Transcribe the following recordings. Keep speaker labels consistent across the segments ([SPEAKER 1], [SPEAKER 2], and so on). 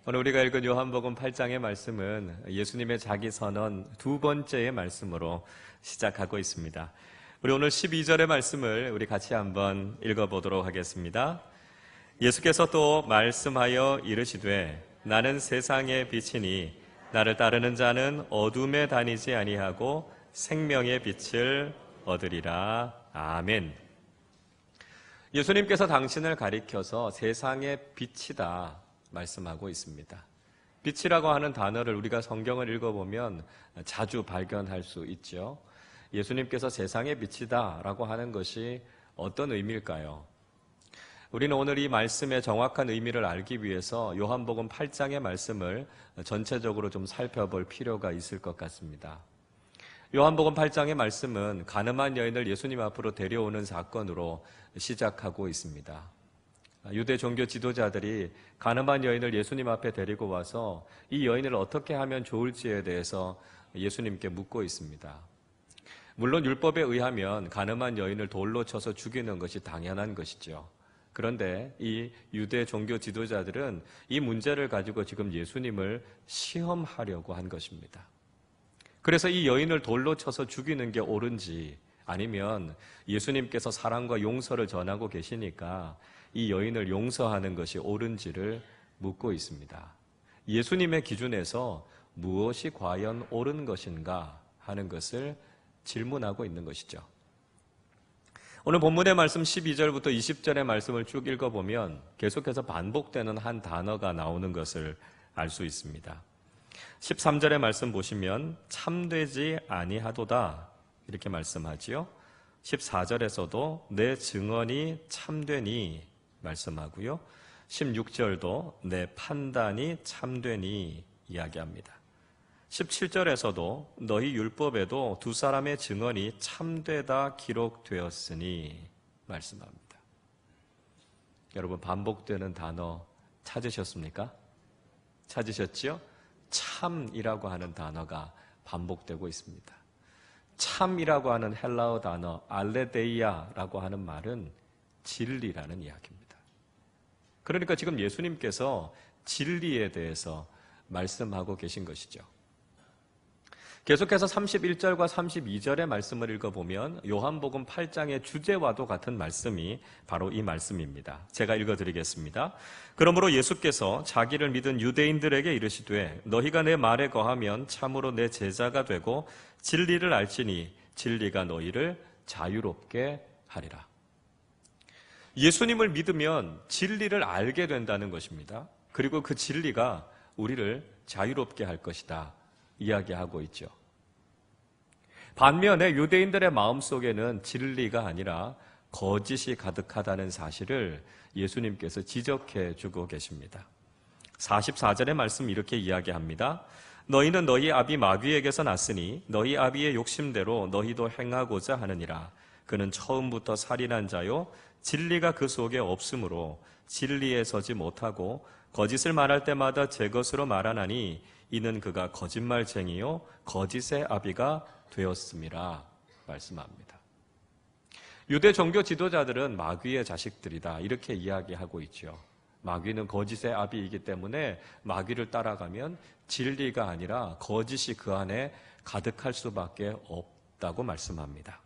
[SPEAKER 1] 오늘 우리가 읽은 요한복음 8장의 말씀은 예수님의 자기 선언 두 번째의 말씀으로 시작하고 있습니다. 우리 오늘 12절의 말씀을 우리 같이 한번 읽어보도록 하겠습니다. 예수께서 또 말씀하여 이르시되 나는 세상의 빛이니 나를 따르는 자는 어둠에 다니지 아니하고 생명의 빛을 얻으리라. 아멘. 예수님께서 당신을 가리켜서 세상의 빛이다 말씀하고 있습니다. 빛이라고 하는 단어를 우리가 성경을 읽어보면 자주 발견할 수 있죠. 예수님께서 세상의 빛이다 라고 하는 것이 어떤 의미일까요? 우리는 오늘 이 말씀의 정확한 의미를 알기 위해서 요한복음 8장의 말씀을 전체적으로 좀 살펴볼 필요가 있을 것 같습니다. 요한복음 8장의 말씀은 가늠한 여인을 예수님 앞으로 데려오는 사건으로 시작하고 있습니다. 유대 종교 지도자들이 가늠한 여인을 예수님 앞에 데리고 와서 이 여인을 어떻게 하면 좋을지에 대해서 예수님께 묻고 있습니다. 물론 율법에 의하면 가늠한 여인을 돌로 쳐서 죽이는 것이 당연한 것이죠. 그런데 이 유대 종교 지도자들은 이 문제를 가지고 지금 예수님을 시험하려고 한 것입니다. 그래서 이 여인을 돌로 쳐서 죽이는 게 옳은지 아니면 예수님께서 사랑과 용서를 전하고 계시니까 이 여인을 용서하는 것이 옳은지를 묻고 있습니다. 예수님의 기준에서 무엇이 과연 옳은 것인가 하는 것을 질문하고 있는 것이죠. 오늘 본문의 말씀 12절부터 20절의 말씀을 쭉 읽어보면 계속해서 반복되는 한 단어가 나오는 것을 알 수 있습니다. 13절의 말씀 보시면 참되지 아니하도다 이렇게 말씀하지요. 14절에서도 내 증언이 참되니 말씀하고요. 16절도 내 판단이 참되니 이야기합니다. 17절에서도 너희 율법에도 두 사람의 증언이 참되다 기록되었으니 말씀합니다. 여러분 반복되는 단어 찾으셨습니까? 찾으셨지요? 참이라고 하는 단어가 반복되고 있습니다. 참이라고 하는 헬라어 단어 알레데이아라고 하는 말은 진리라는 이야기입니다. 그러니까 지금 예수님께서 진리에 대해서 말씀하고 계신 것이죠. 계속해서 31절과 32절의 말씀을 읽어보면 요한복음 8장의 주제와도 같은 말씀이 바로 이 말씀입니다. 제가 읽어드리겠습니다. 그러므로 예수께서 자기를 믿은 유대인들에게 이르시되 너희가 내 말에 거하면 참으로 내 제자가 되고 진리를 알지니 진리가 너희를 자유롭게 하리라. 예수님을 믿으면 진리를 알게 된다는 것입니다. 그리고 그 진리가 우리를 자유롭게 할 것이다 이야기하고 있죠. 반면에 유대인들의 마음속에는 진리가 아니라 거짓이 가득하다는 사실을 예수님께서 지적해 주고 계십니다. 44절의 말씀 이렇게 이야기합니다. 너희는 너희 아비 마귀에게서 났으니 너희 아비의 욕심대로 너희도 행하고자 하느니라. 그는 처음부터 살인한 자요 진리가 그 속에 없으므로 진리에 서지 못하고 거짓을 말할 때마다 제 것으로 말하나니 이는 그가 거짓말쟁이요 거짓의 아비가 되었음이라 말씀합니다. 유대 종교 지도자들은 마귀의 자식들이다 이렇게 이야기하고 있죠. 마귀는 거짓의 아비이기 때문에 마귀를 따라가면 진리가 아니라 거짓이 그 안에 가득할 수밖에 없다고 말씀합니다.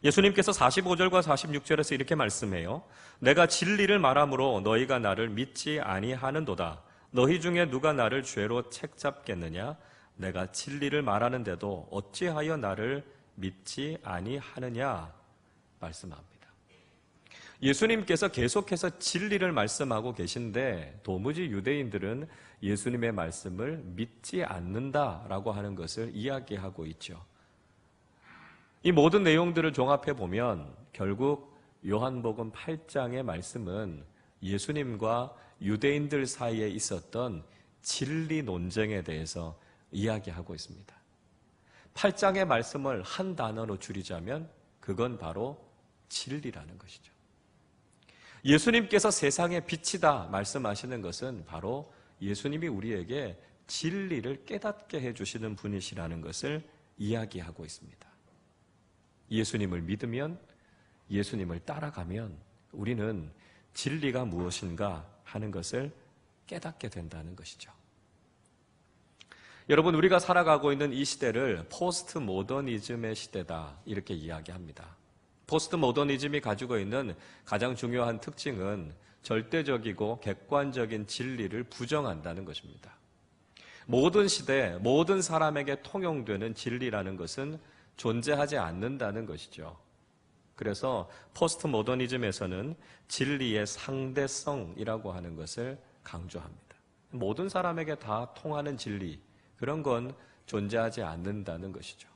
[SPEAKER 1] 예수님께서 45절과 46절에서 이렇게 말씀해요. 내가 진리를 말하므로 너희가 나를 믿지 아니하는도다. 너희 중에 누가 나를 죄로 책잡겠느냐? 내가 진리를 말하는데도 어찌하여 나를 믿지 아니하느냐? 말씀합니다. 예수님께서 계속해서 진리를 말씀하고 계신데 도무지 유대인들은 예수님의 말씀을 믿지 않는다라고 하는 것을 이야기하고 있죠. 이 모든 내용들을 종합해 보면 결국 요한복음 8장의 말씀은 예수님과 유대인들 사이에 있었던 진리 논쟁에 대해서 이야기하고 있습니다. 8장의 말씀을 한 단어로 줄이자면 그건 바로 진리라는 것이죠. 예수님께서 세상의 빛이다 말씀하시는 것은 바로 예수님이 우리에게 진리를 깨닫게 해주시는 분이시라는 것을 이야기하고 있습니다. 예수님을 믿으면, 예수님을 따라가면 우리는 진리가 무엇인가 하는 것을 깨닫게 된다는 것이죠. 여러분, 우리가 살아가고 있는 이 시대를 포스트 모더니즘의 시대다 이렇게 이야기합니다. 포스트 모더니즘이 가지고 있는 가장 중요한 특징은 절대적이고 객관적인 진리를 부정한다는 것입니다. 모든 시대, 모든 사람에게 통용되는 진리라는 것은 존재하지 않는다는 것이죠. 그래서 포스트 모더니즘에서는 진리의 상대성이라고 하는 것을 강조합니다. 모든 사람에게 다 통하는 진리, 그런 건 존재하지 않는다는 것이죠.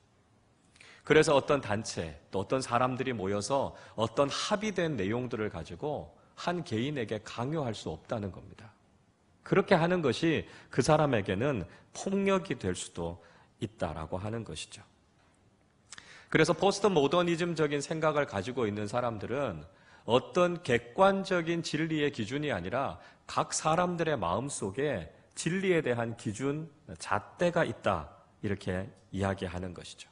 [SPEAKER 1] 그래서 어떤 단체, 또 어떤 사람들이 모여서 어떤 합의된 내용들을 가지고 한 개인에게 강요할 수 없다는 겁니다. 그렇게 하는 것이 그 사람에게는 폭력이 될 수도 있다라고 하는 것이죠. 그래서 포스트 모더니즘적인 생각을 가지고 있는 사람들은 어떤 객관적인 진리의 기준이 아니라 각 사람들의 마음속에 진리에 대한 기준, 잣대가 있다 이렇게 이야기하는 것이죠.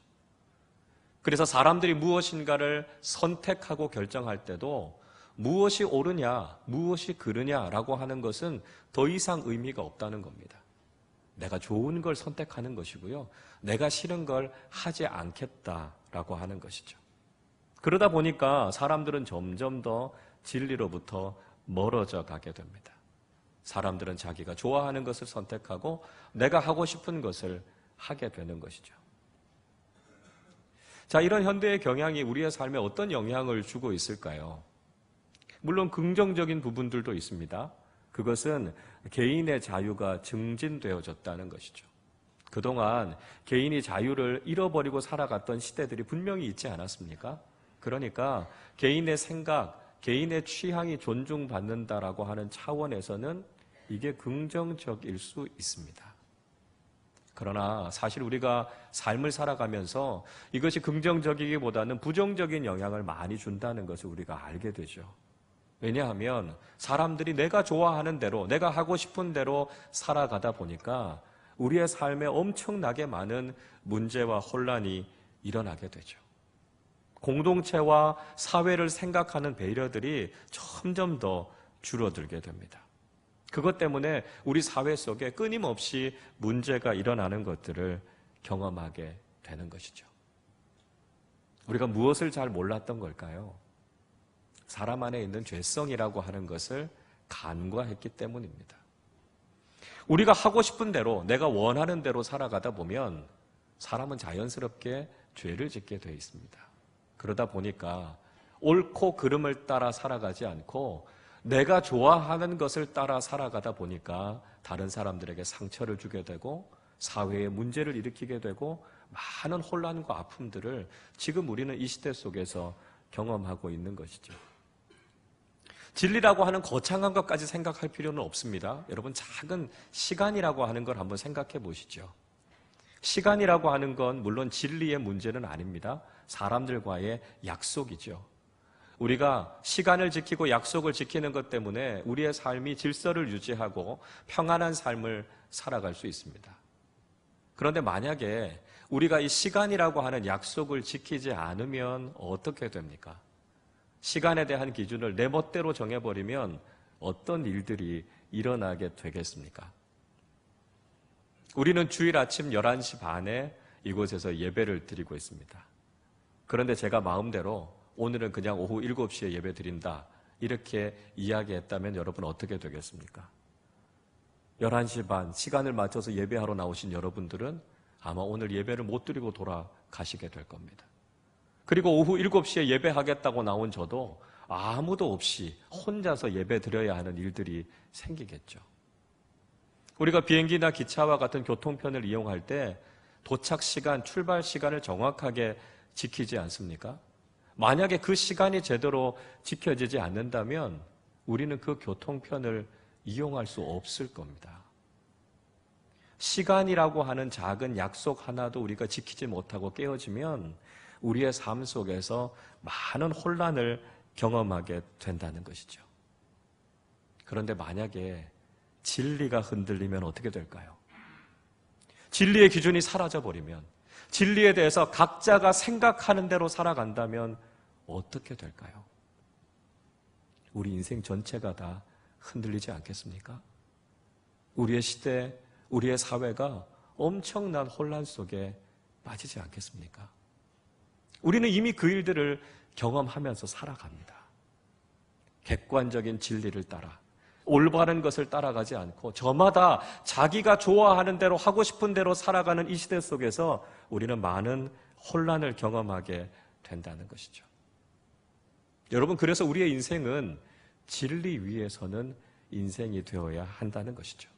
[SPEAKER 1] 그래서 사람들이 무엇인가를 선택하고 결정할 때도 무엇이 옳으냐, 무엇이 그르냐라고 하는 것은 더 이상 의미가 없다는 겁니다. 내가 좋은 걸 선택하는 것이고요. 내가 싫은 걸 하지 않겠다라고 하는 것이죠. 그러다 보니까 사람들은 점점 더 진리로부터 멀어져 가게 됩니다. 사람들은 자기가 좋아하는 것을 선택하고 내가 하고 싶은 것을 하게 되는 것이죠. 자, 이런 현대의 경향이 우리의 삶에 어떤 영향을 주고 있을까요? 물론 긍정적인 부분들도 있습니다. 그것은 개인의 자유가 증진되어졌다는 것이죠. 그동안 개인이 자유를 잃어버리고 살아갔던 시대들이 분명히 있지 않았습니까? 그러니까 개인의 생각, 개인의 취향이 존중받는다라고 하는 차원에서는 이게 긍정적일 수 있습니다. 그러나 사실 우리가 삶을 살아가면서 이것이 긍정적이기보다는 부정적인 영향을 많이 준다는 것을 우리가 알게 되죠. 왜냐하면 사람들이 내가 좋아하는 대로, 내가 하고 싶은 대로 살아가다 보니까 우리의 삶에 엄청나게 많은 문제와 혼란이 일어나게 되죠. 공동체와 사회를 생각하는 배려들이 점점 더 줄어들게 됩니다. 그것 때문에 우리 사회 속에 끊임없이 문제가 일어나는 것들을 경험하게 되는 것이죠. 우리가 무엇을 잘 몰랐던 걸까요? 사람 안에 있는 죄성이라고 하는 것을 간과했기 때문입니다. 우리가 하고 싶은 대로, 내가 원하는 대로 살아가다 보면 사람은 자연스럽게 죄를 짓게 되어 있습니다. 그러다 보니까 옳고 그름을 따라 살아가지 않고 내가 좋아하는 것을 따라 살아가다 보니까 다른 사람들에게 상처를 주게 되고 사회에 문제를 일으키게 되고 많은 혼란과 아픔들을 지금 우리는 이 시대 속에서 경험하고 있는 것이죠. 진리라고 하는 거창한 것까지 생각할 필요는 없습니다. 여러분, 작은 시간이라고 하는 걸 한번 생각해 보시죠. 시간이라고 하는 건 물론 진리의 문제는 아닙니다. 사람들과의 약속이죠. 우리가 시간을 지키고 약속을 지키는 것 때문에 우리의 삶이 질서를 유지하고 평안한 삶을 살아갈 수 있습니다. 그런데 만약에 우리가 이 시간이라고 하는 약속을 지키지 않으면 어떻게 됩니까? 시간에 대한 기준을 내 멋대로 정해버리면 어떤 일들이 일어나게 되겠습니까? 우리는 주일 아침 11시 반에 이곳에서 예배를 드리고 있습니다. 그런데 제가 마음대로 오늘은 그냥 오후 7시에 예배 드린다 이렇게 이야기했다면 여러분 어떻게 되겠습니까? 11시 반 시간을 맞춰서 예배하러 나오신 여러분들은 아마 오늘 예배를 못 드리고 돌아가시게 될 겁니다. 그리고 오후 7시에 예배하겠다고 나온 저도 아무도 없이 혼자서 예배 드려야 하는 일들이 생기겠죠. 우리가 비행기나 기차와 같은 교통편을 이용할 때 도착 시간, 출발 시간을 정확하게 지키지 않습니까? 만약에 그 시간이 제대로 지켜지지 않는다면 우리는 그 교통편을 이용할 수 없을 겁니다. 시간이라고 하는 작은 약속 하나도 우리가 지키지 못하고 깨어지면 우리의 삶 속에서 많은 혼란을 경험하게 된다는 것이죠. 그런데 만약에 진리가 흔들리면 어떻게 될까요? 진리의 기준이 사라져버리면, 진리에 대해서 각자가 생각하는 대로 살아간다면 어떻게 될까요? 우리 인생 전체가 다 흔들리지 않겠습니까? 우리의 시대, 우리의 사회가 엄청난 혼란 속에 빠지지 않겠습니까? 우리는 이미 그 일들을 경험하면서 살아갑니다. 객관적인 진리를 따라 올바른 것을 따라가지 않고 저마다 자기가 좋아하는 대로 하고 싶은 대로 살아가는 이 시대 속에서 우리는 많은 혼란을 경험하게 된다는 것이죠. 여러분, 그래서 우리의 인생은 진리 위에서는 인생이 되어야 한다는 것이죠.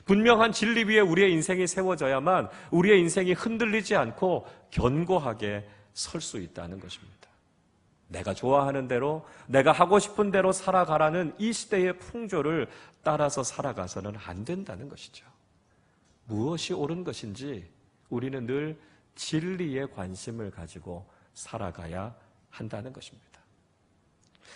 [SPEAKER 1] 분명한 진리 위에 우리의 인생이 세워져야만 우리의 인생이 흔들리지 않고 견고하게 설 수 있다는 것입니다. 내가 좋아하는 대로, 내가 하고 싶은 대로 살아가라는 이 시대의 풍조를 따라서 살아가서는 안 된다는 것이죠. 무엇이 옳은 것인지 우리는 늘 진리에 관심을 가지고 살아가야 한다는 것입니다.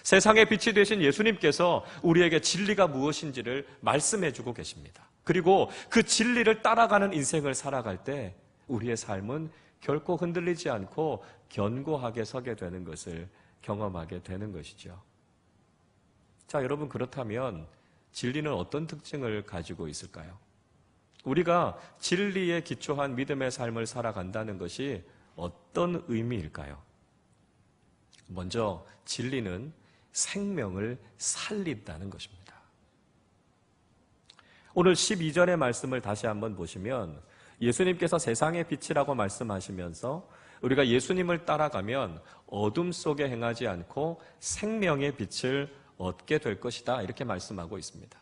[SPEAKER 1] 세상의 빛이 되신 예수님께서 우리에게 진리가 무엇인지를 말씀해주고 계십니다. 그리고 그 진리를 따라가는 인생을 살아갈 때 우리의 삶은 결코 흔들리지 않고 견고하게 서게 되는 것을 경험하게 되는 것이죠. 자, 여러분, 그렇다면 진리는 어떤 특징을 가지고 있을까요? 우리가 진리에 기초한 믿음의 삶을 살아간다는 것이 어떤 의미일까요? 먼저 진리는 생명을 살린다는 것입니다. 오늘 12절의 말씀을 다시 한번 보시면 예수님께서 세상의 빛이라고 말씀하시면서 우리가 예수님을 따라가면 어둠 속에 행하지 않고 생명의 빛을 얻게 될 것이다, 이렇게 말씀하고 있습니다.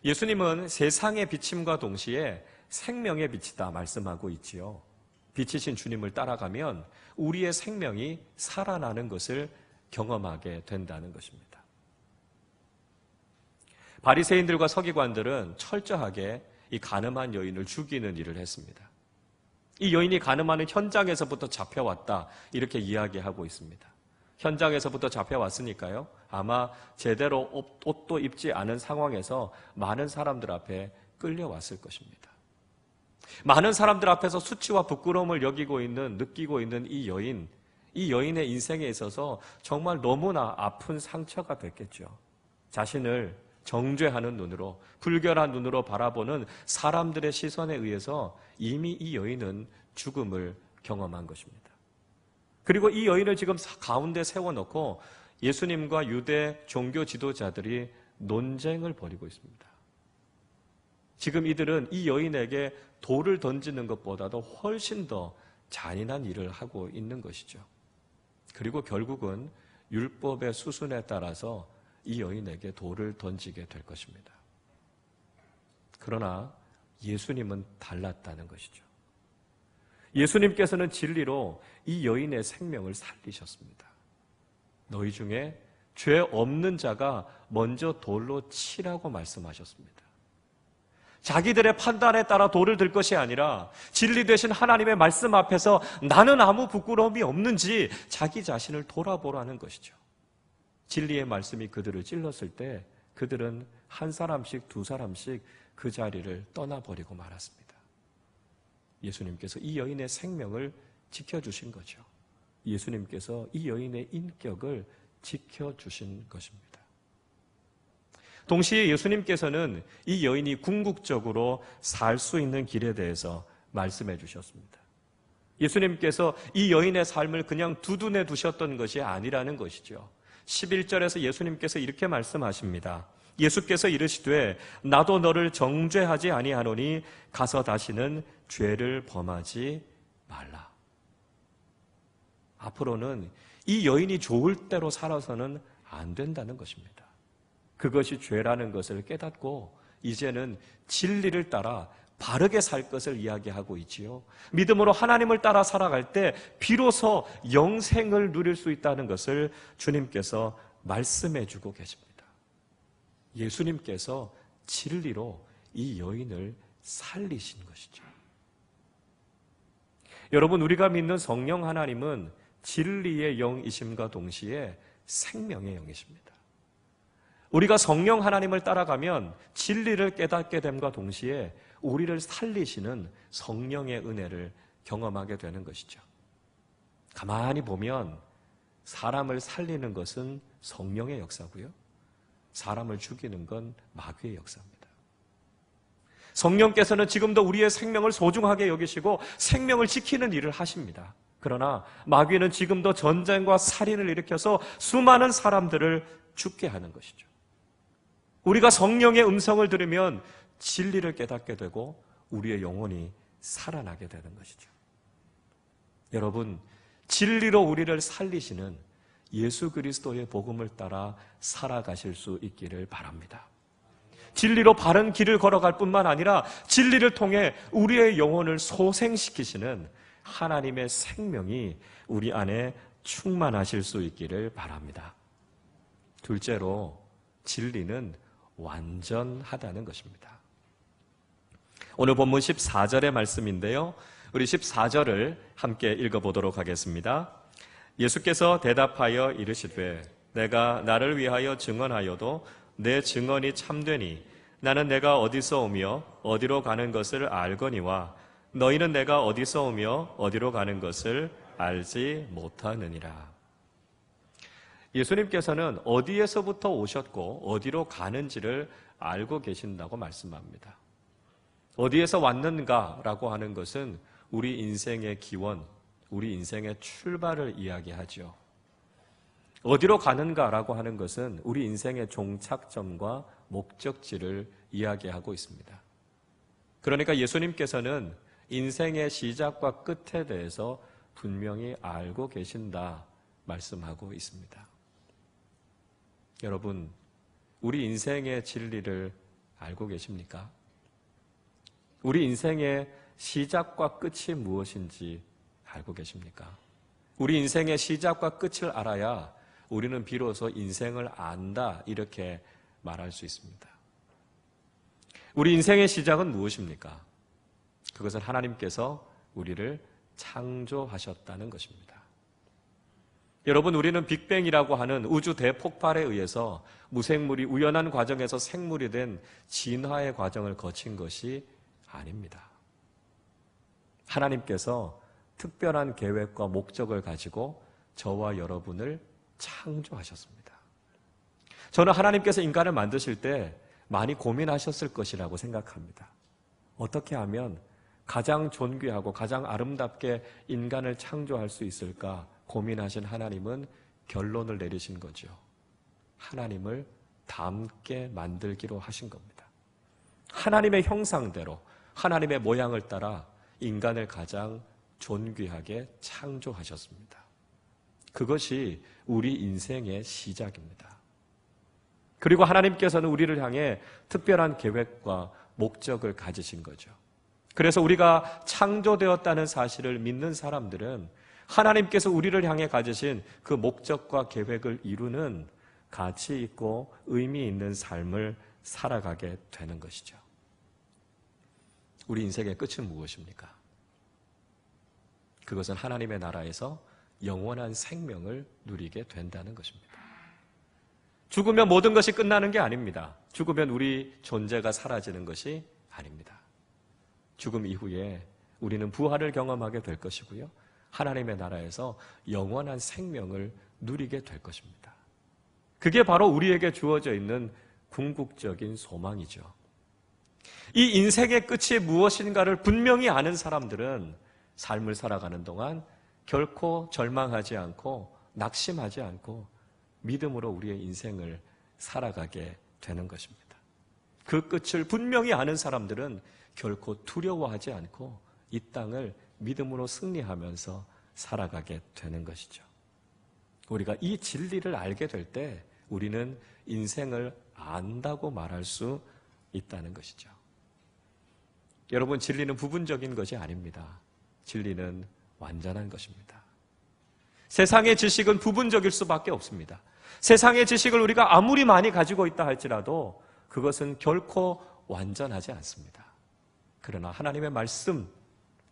[SPEAKER 1] 예수님은 세상의 비침과 동시에 생명의 빛이다 말씀하고 있지요. 빛이신 주님을 따라가면 우리의 생명이 살아나는 것을 경험하게 된다는 것입니다. 바리새인들과 서기관들은 철저하게 이 간음한 여인을 죽이는 일을 했습니다. 이 여인이 간음하는 현장에서부터 잡혀왔다, 이렇게 이야기하고 있습니다. 현장에서부터 잡혀왔으니까요, 아마 제대로 옷도 입지 않은 상황에서 많은 사람들 앞에 끌려왔을 것입니다. 많은 사람들 앞에서 수치와 부끄러움을 느끼고 있는 이 여인의 인생에 있어서 정말 너무나 아픈 상처가 됐겠죠. 자신을 정죄하는 눈으로, 불결한 눈으로 바라보는 사람들의 시선에 의해서 이미 이 여인은 죽음을 경험한 것입니다. 그리고 이 여인을 지금 가운데 세워놓고 예수님과 유대 종교 지도자들이 논쟁을 벌이고 있습니다. 지금 이들은 이 여인에게 돌을 던지는 것보다도 훨씬 더 잔인한 일을 하고 있는 것이죠. 그리고 결국은 율법의 수순에 따라서 이 여인에게 돌을 던지게 될 것입니다. 그러나 예수님은 달랐다는 것이죠. 예수님께서는 진리로 이 여인의 생명을 살리셨습니다. 너희 중에 죄 없는 자가 먼저 돌로 치라고 말씀하셨습니다. 자기들의 판단에 따라 돌을 들 것이 아니라 진리 되신 하나님의 말씀 앞에서 나는 아무 부끄러움이 없는지 자기 자신을 돌아보라는 것이죠. 진리의 말씀이 그들을 찔렀을 때 그들은 한 사람씩 두 사람씩 그 자리를 떠나버리고 말았습니다. 예수님께서 이 여인의 생명을 지켜주신 거죠. 예수님께서 이 여인의 인격을 지켜주신 것입니다. 동시에 예수님께서는 이 여인이 궁극적으로 살 수 있는 길에 대해서 말씀해 주셨습니다. 예수님께서 이 여인의 삶을 그냥 두둔해 두셨던 것이 아니라는 것이죠. 11절에서 예수님께서 이렇게 말씀하십니다. 예수께서 이르시되 나도 너를 정죄하지 아니하노니 가서 다시는 죄를 범하지 말라. 앞으로는 이 여인이 좋을 대로 살아서는 안 된다는 것입니다. 그것이 죄라는 것을 깨닫고 이제는 진리를 따라 바르게 살 것을 이야기하고 있지요. 믿음으로 하나님을 따라 살아갈 때 비로소 영생을 누릴 수 있다는 것을 주님께서 말씀해 주고 계십니다. 예수님께서 진리로 이 여인을 살리신 것이죠. 여러분, 우리가 믿는 성령 하나님은 진리의 영이심과 동시에 생명의 영이십니다. 우리가 성령 하나님을 따라가면 진리를 깨닫게 됨과 동시에 우리를 살리시는 성령의 은혜를 경험하게 되는 것이죠. 가만히 보면 사람을 살리는 것은 성령의 역사고요, 사람을 죽이는 건 마귀의 역사입니다. 성령께서는 지금도 우리의 생명을 소중하게 여기시고 생명을 지키는 일을 하십니다. 그러나 마귀는 지금도 전쟁과 살인을 일으켜서 수많은 사람들을 죽게 하는 것이죠. 우리가 성령의 음성을 들으면 진리를 깨닫게 되고 우리의 영혼이 살아나게 되는 것이죠. 여러분, 진리로 우리를 살리시는 예수 그리스도의 복음을 따라 살아가실 수 있기를 바랍니다. 진리로 바른 길을 걸어갈 뿐만 아니라 진리를 통해 우리의 영혼을 소생시키시는 하나님의 생명이 우리 안에 충만하실 수 있기를 바랍니다. 둘째로, 진리는 완전하다는 것입니다. 오늘 본문 14절의 말씀인데요. 우리 14절을 함께 읽어보도록 하겠습니다. 예수께서 대답하여 이르시되 내가 나를 위하여 증언하여도 내 증언이 참되니 나는 내가 어디서 오며 어디로 가는 것을 알거니와 너희는 내가 어디서 오며 어디로 가는 것을 알지 못하느니라. 예수님께서는 어디에서부터 오셨고 어디로 가는지를 알고 계신다고 말씀합니다. 어디에서 왔는가라고 하는 것은 우리 인생의 기원, 우리 인생의 출발을 이야기하죠. 어디로 가는가라고 하는 것은 우리 인생의 종착점과 목적지를 이야기하고 있습니다. 그러니까 예수님께서는 인생의 시작과 끝에 대해서 분명히 알고 계신다 말씀하고 있습니다. 여러분, 우리 인생의 진리를 알고 계십니까? 우리 인생의 시작과 끝이 무엇인지 알고 계십니까? 우리 인생의 시작과 끝을 알아야 우리는 비로소 인생을 안다, 이렇게 말할 수 있습니다. 우리 인생의 시작은 무엇입니까? 그것은 하나님께서 우리를 창조하셨다는 것입니다. 여러분, 우리는 빅뱅이라고 하는 우주 대폭발에 의해서 무생물이 우연한 과정에서 생물이 된 진화의 과정을 거친 것이 아닙니다. 하나님께서 특별한 계획과 목적을 가지고 저와 여러분을 창조하셨습니다. 저는 하나님께서 인간을 만드실 때 많이 고민하셨을 것이라고 생각합니다. 어떻게 하면 가장 존귀하고 가장 아름답게 인간을 창조할 수 있을까 고민하신 하나님은 결론을 내리신 거죠. 하나님을 닮게 만들기로 하신 겁니다. 하나님의 형상대로 하나님의 모양을 따라 인간을 가장 존귀하게 창조하셨습니다. 그것이 우리 인생의 시작입니다. 그리고 하나님께서는 우리를 향해 특별한 계획과 목적을 가지신 거죠. 그래서 우리가 창조되었다는 사실을 믿는 사람들은 하나님께서 우리를 향해 가지신 그 목적과 계획을 이루는 가치 있고 의미 있는 삶을 살아가게 되는 것이죠. 우리 인생의 끝은 무엇입니까? 그것은 하나님의 나라에서 영원한 생명을 누리게 된다는 것입니다. 죽으면 모든 것이 끝나는 게 아닙니다. 죽으면 우리 존재가 사라지는 것이 아닙니다. 죽음 이후에 우리는 부활을 경험하게 될 것이고요. 하나님의 나라에서 영원한 생명을 누리게 될 것입니다. 그게 바로 우리에게 주어져 있는 궁극적인 소망이죠. 이 인생의 끝이 무엇인가를 분명히 아는 사람들은 삶을 살아가는 동안 결코 절망하지 않고 낙심하지 않고 믿음으로 우리의 인생을 살아가게 되는 것입니다. 그 끝을 분명히 아는 사람들은 결코 두려워하지 않고 이 땅을 믿음으로 승리하면서 살아가게 되는 것이죠. 우리가 이 진리를 알게 될 때 우리는 인생을 안다고 말할 수 있다는 것이죠. 여러분, 진리는 부분적인 것이 아닙니다. 진리는 완전한 것입니다. 세상의 지식은 부분적일 수밖에 없습니다. 세상의 지식을 우리가 아무리 많이 가지고 있다 할지라도 그것은 결코 완전하지 않습니다. 그러나 하나님의 말씀,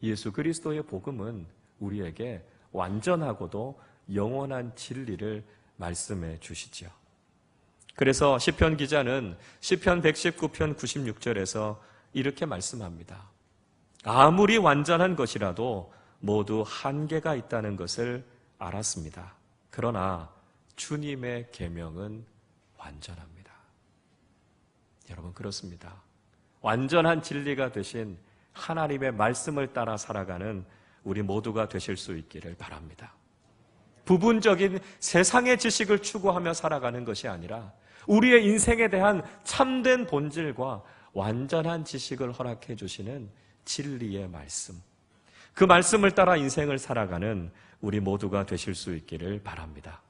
[SPEAKER 1] 예수 그리스도의 복음은 우리에게 완전하고도 영원한 진리를 말씀해 주시죠. 그래서 시편 기자는 시편 119편 96절에서 이렇게 말씀합니다. 아무리 완전한 것이라도 모두 한계가 있다는 것을 알았습니다. 그러나 주님의 계명은 완전합니다. 여러분, 그렇습니다. 완전한 진리가 되신 하나님의 말씀을 따라 살아가는 우리 모두가 되실 수 있기를 바랍니다. 부분적인 세상의 지식을 추구하며 살아가는 것이 아니라 우리의 인생에 대한 참된 본질과 완전한 지식을 허락해 주시는 진리의 말씀, 그 말씀을 따라 인생을 살아가는 우리 모두가 되실 수 있기를 바랍니다.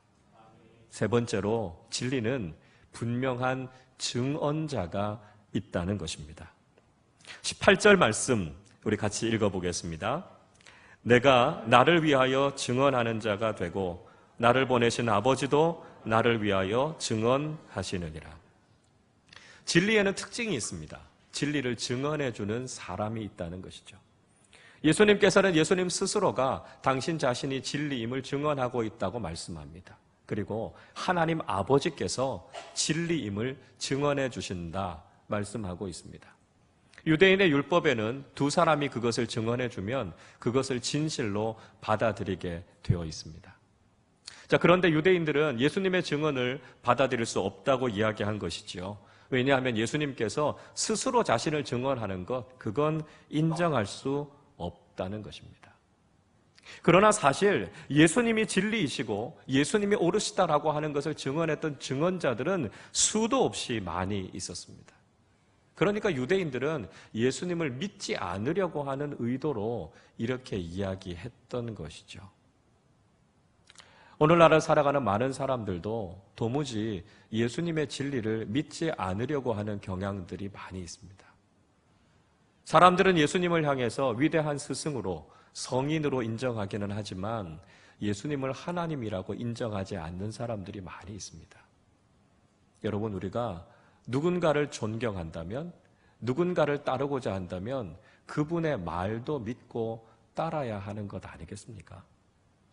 [SPEAKER 1] 세 번째로, 진리는 분명한 증언자가 있다는 것입니다. 18절 말씀 우리 같이 읽어보겠습니다. 내가 나를 위하여 증언하는 자가 되고 나를 보내신 아버지도 나를 위하여 증언하시느니라. 진리에는 특징이 있습니다. 진리를 증언해주는 사람이 있다는 것이죠. 예수님께서는 예수님 스스로가 당신 자신이 진리임을 증언하고 있다고 말씀합니다. 그리고 하나님 아버지께서 진리임을 증언해 주신다 말씀하고 있습니다. 유대인의 율법에는 두 사람이 그것을 증언해 주면 그것을 진실로 받아들이게 되어 있습니다. 자, 그런데 유대인들은 예수님의 증언을 받아들일 수 없다고 이야기한 것이지요. 왜냐하면 예수님께서 스스로 자신을 증언하는 것, 그건 인정할 수 없다는 것입니다. 그러나 사실 예수님이 진리이시고 예수님이 옳으시다라고 하는 것을 증언했던 증언자들은 수도 없이 많이 있었습니다. 그러니까 유대인들은 예수님을 믿지 않으려고 하는 의도로 이렇게 이야기했던 것이죠. 오늘날을 살아가는 많은 사람들도 도무지 예수님의 진리를 믿지 않으려고 하는 경향들이 많이 있습니다. 사람들은 예수님을 향해서 위대한 스승으로, 성인으로 인정하기는 하지만 예수님을 하나님이라고 인정하지 않는 사람들이 많이 있습니다. 여러분, 우리가 누군가를 존경한다면, 누군가를 따르고자 한다면 그분의 말도 믿고 따라야 하는 것 아니겠습니까?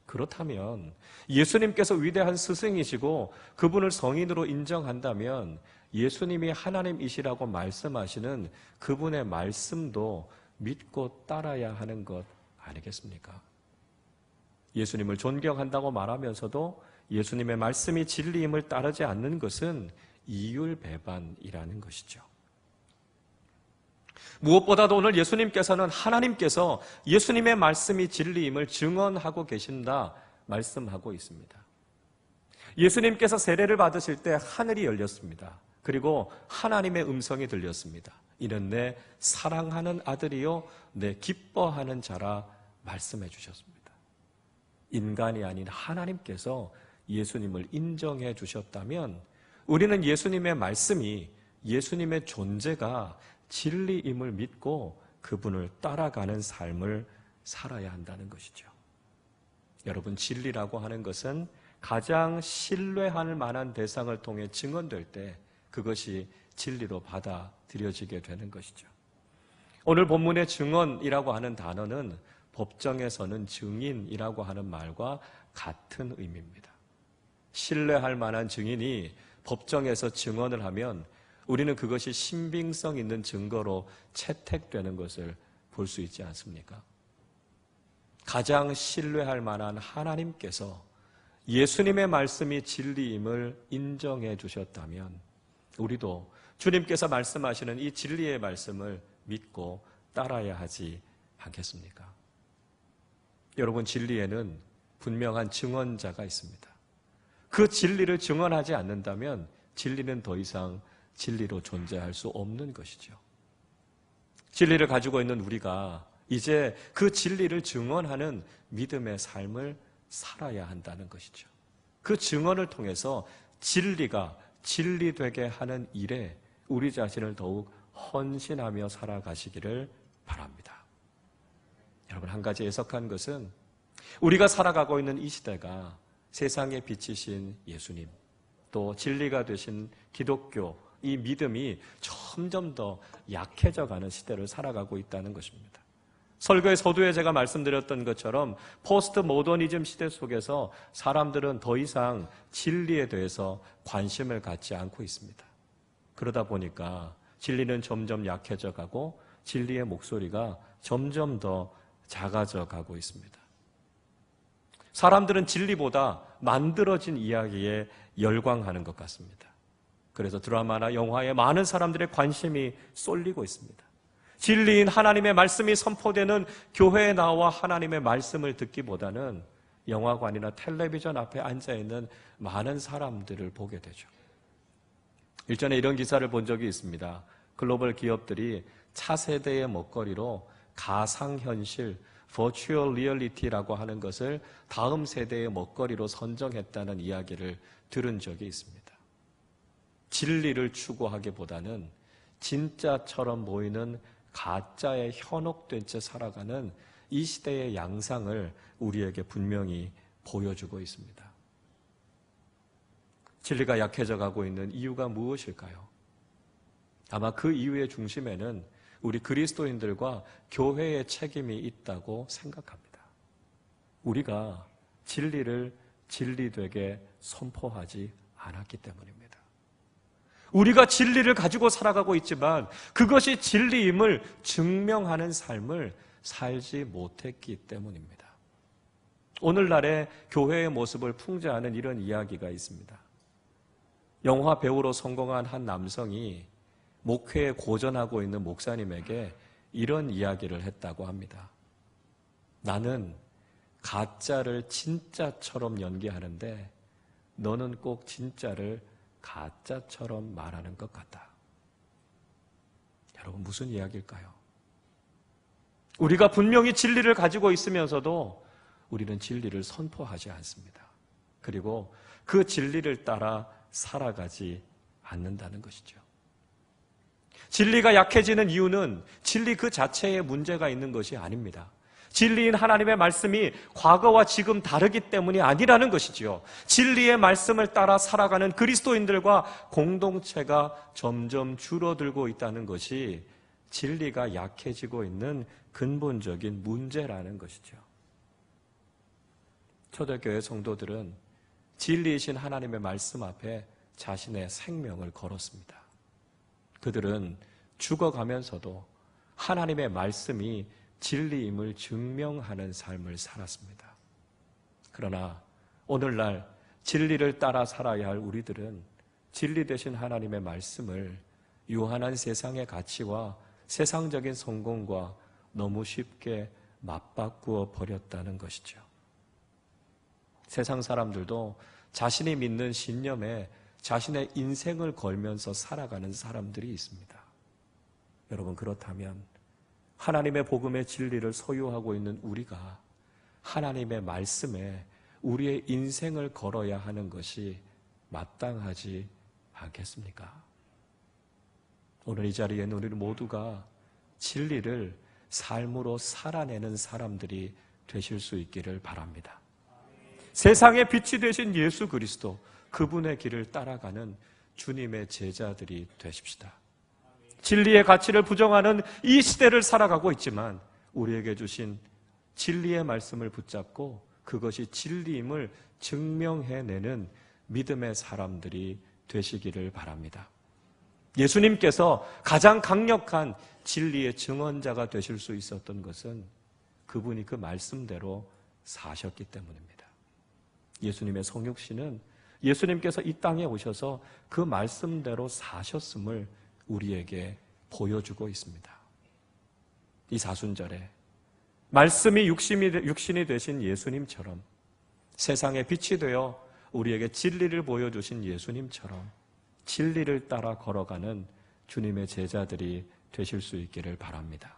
[SPEAKER 1] 그렇다면 예수님께서 위대한 스승이시고 그분을 성인으로 인정한다면 예수님이 하나님이시라고 말씀하시는 그분의 말씀도 믿고 따라야 하는 것 아니겠습니까? 예수님을 존경한다고 말하면서도 예수님의 말씀이 진리임을 따르지 않는 것은 이율배반이라는 것이죠. 무엇보다도 오늘 예수님께서는 하나님께서 예수님의 말씀이 진리임을 증언하고 계신다 말씀하고 있습니다. 예수님께서 세례를 받으실 때 하늘이 열렸습니다. 그리고 하나님의 음성이 들렸습니다. 이는 내 사랑하는 아들이요 내 기뻐하는 자라 말씀해 주셨습니다. 인간이 아닌 하나님께서 예수님을 인정해 주셨다면 우리는 예수님의 말씀이, 예수님의 존재가 진리임을 믿고 그분을 따라가는 삶을 살아야 한다는 것이죠. 여러분, 진리라고 하는 것은 가장 신뢰할 만한 대상을 통해 증언될 때 그것이 진리로 받아들여지게 되는 것이죠. 오늘 본문의 증언이라고 하는 단어는 법정에서는 증인이라고 하는 말과 같은 의미입니다. 신뢰할 만한 증인이 법정에서 증언을 하면 우리는 그것이 신빙성 있는 증거로 채택되는 것을 볼 수 있지 않습니까? 가장 신뢰할 만한 하나님께서 예수님의 말씀이 진리임을 인정해 주셨다면 우리도 주님께서 말씀하시는 이 진리의 말씀을 믿고 따라야 하지 않겠습니까? 여러분, 진리에는 분명한 증언자가 있습니다. 그 진리를 증언하지 않는다면 진리는 더 이상 진리로 존재할 수 없는 것이죠. 진리를 가지고 있는 우리가 이제 그 진리를 증언하는 믿음의 삶을 살아야 한다는 것이죠. 그 증언을 통해서 진리가 진리되게 하는 일에 우리 자신을 더욱 헌신하며 살아가시기를 바랍니다. 여러분, 한 가지 애석한 것은 우리가 살아가고 있는 이 시대가 세상의 빛이신 예수님, 또 진리가 되신 기독교, 이 믿음이 점점 더 약해져가는 시대를 살아가고 있다는 것입니다. 설교의 서두에 제가 말씀드렸던 것처럼 포스트 모더니즘 시대 속에서 사람들은 더 이상 진리에 대해서 관심을 갖지 않고 있습니다. 그러다 보니까 진리는 점점 약해져 가고 진리의 목소리가 점점 더 작아져 가고 있습니다. 사람들은 진리보다 만들어진 이야기에 열광하는 것 같습니다. 그래서 드라마나 영화에 많은 사람들의 관심이 쏠리고 있습니다. 진리인 하나님의 말씀이 선포되는 교회에 나와 하나님의 말씀을 듣기보다는 영화관이나 텔레비전 앞에 앉아있는 많은 사람들을 보게 되죠. 일전에 이런 기사를 본 적이 있습니다. 글로벌 기업들이 차세대의 먹거리로 가상현실, Virtual Reality라고 하는 것을 다음 세대의 먹거리로 선정했다는 이야기를 들은 적이 있습니다. 진리를 추구하기보다는 진짜처럼 보이는 가짜에 현혹된 채 살아가는 이 시대의 양상을 우리에게 분명히 보여주고 있습니다. 진리가 약해져 가고 있는 이유가 무엇일까요? 아마 그 이유의 중심에는 우리 그리스도인들과 교회의 책임이 있다고 생각합니다. 우리가 진리를 진리되게 선포하지 않았기 때문입니다. 우리가 진리를 가지고 살아가고 있지만 그것이 진리임을 증명하는 삶을 살지 못했기 때문입니다. 오늘날의 교회의 모습을 풍자하는 이런 이야기가 있습니다. 영화 배우로 성공한 한 남성이 목회에 고전하고 있는 목사님에게 이런 이야기를 했다고 합니다. 나는 가짜를 진짜처럼 연기하는데 너는 꼭 진짜를 가짜처럼 말하는 것 같다. 여러분, 무슨 이야기일까요? 우리가 분명히 진리를 가지고 있으면서도 우리는 진리를 선포하지 않습니다. 그리고 그 진리를 따라 살아가지 않는다는 것이죠. 진리가 약해지는 이유는 진리 그 자체에 문제가 있는 것이 아닙니다. 진리인 하나님의 말씀이 과거와 지금 다르기 때문이 아니라는 것이지요. 진리의 말씀을 따라 살아가는 그리스도인들과 공동체가 점점 줄어들고 있다는 것이 진리가 약해지고 있는 근본적인 문제라는 것이죠. 초대교회 성도들은 진리이신 하나님의 말씀 앞에 자신의 생명을 걸었습니다. 그들은 죽어가면서도 하나님의 말씀이 진리임을 증명하는 삶을 살았습니다. 그러나 오늘날 진리를 따라 살아야 할 우리들은 진리 되신 하나님의 말씀을 유한한 세상의 가치와 세상적인 성공과 너무 쉽게 맞바꾸어 버렸다는 것이죠. 세상 사람들도 자신이 믿는 신념에 자신의 인생을 걸면서 살아가는 사람들이 있습니다. 여러분, 그렇다면 하나님의 복음의 진리를 소유하고 있는 우리가 하나님의 말씀에 우리의 인생을 걸어야 하는 것이 마땅하지 않겠습니까? 오늘 이 자리에는 우리 모두가 진리를 삶으로 살아내는 사람들이 되실 수 있기를 바랍니다. 세상의 빛이 되신 예수 그리스도, 그분의 길을 따라가는 주님의 제자들이 되십시다. 진리의 가치를 부정하는 이 시대를 살아가고 있지만 우리에게 주신 진리의 말씀을 붙잡고 그것이 진리임을 증명해내는 믿음의 사람들이 되시기를 바랍니다. 예수님께서 가장 강력한 진리의 증언자가 되실 수 있었던 것은 그분이 그 말씀대로 사셨기 때문입니다. 예수님의 성육신은 예수님께서 이 땅에 오셔서 그 말씀대로 사셨음을 우리에게 보여주고 있습니다. 이 사순절에 말씀이 육신이 되신 예수님처럼, 세상의 빛이 되어 우리에게 진리를 보여주신 예수님처럼 진리를 따라 걸어가는 주님의 제자들이 되실 수 있기를 바랍니다.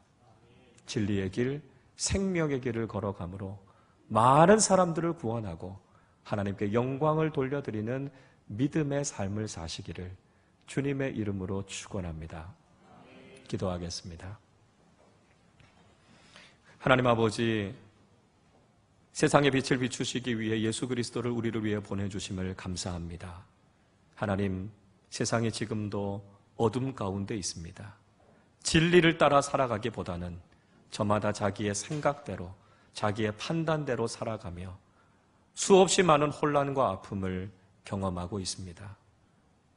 [SPEAKER 1] 진리의 길, 생명의 길을 걸어가므로 많은 사람들을 구원하고 하나님께 영광을 돌려드리는 믿음의 삶을 사시기를 주님의 이름으로 축원합니다. 기도하겠습니다. 하나님 아버지, 세상의 빛을 비추시기 위해 예수 그리스도를 우리를 위해 보내주심을 감사합니다. 하나님, 세상이 지금도 어둠 가운데 있습니다. 진리를 따라 살아가기보다는 저마다 자기의 생각대로, 자기의 판단대로 살아가며 수없이 많은 혼란과 아픔을 경험하고 있습니다.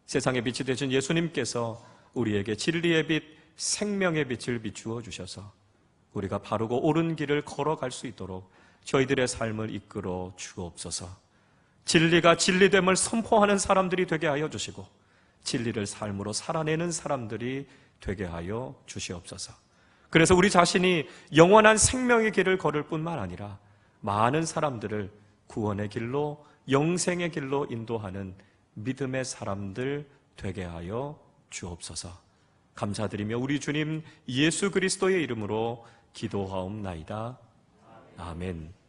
[SPEAKER 1] 세상의 빛이 되신 예수님께서 우리에게 진리의 빛, 생명의 빛을 비추어 주셔서 우리가 바르고 옳은 길을 걸어갈 수 있도록 저희들의 삶을 이끌어 주옵소서. 진리가 진리됨을 선포하는 사람들이 되게 하여 주시고 진리를 삶으로 살아내는 사람들이 되게 하여 주시옵소서. 그래서 우리 자신이 영원한 생명의 길을 걸을 뿐만 아니라 많은 사람들을 구원의 길로, 영생의 길로 인도하는 믿음의 사람들 되게 하여 주옵소서. 감사드리며 우리 주님 예수 그리스도의 이름으로 기도하옵나이다. 아멘.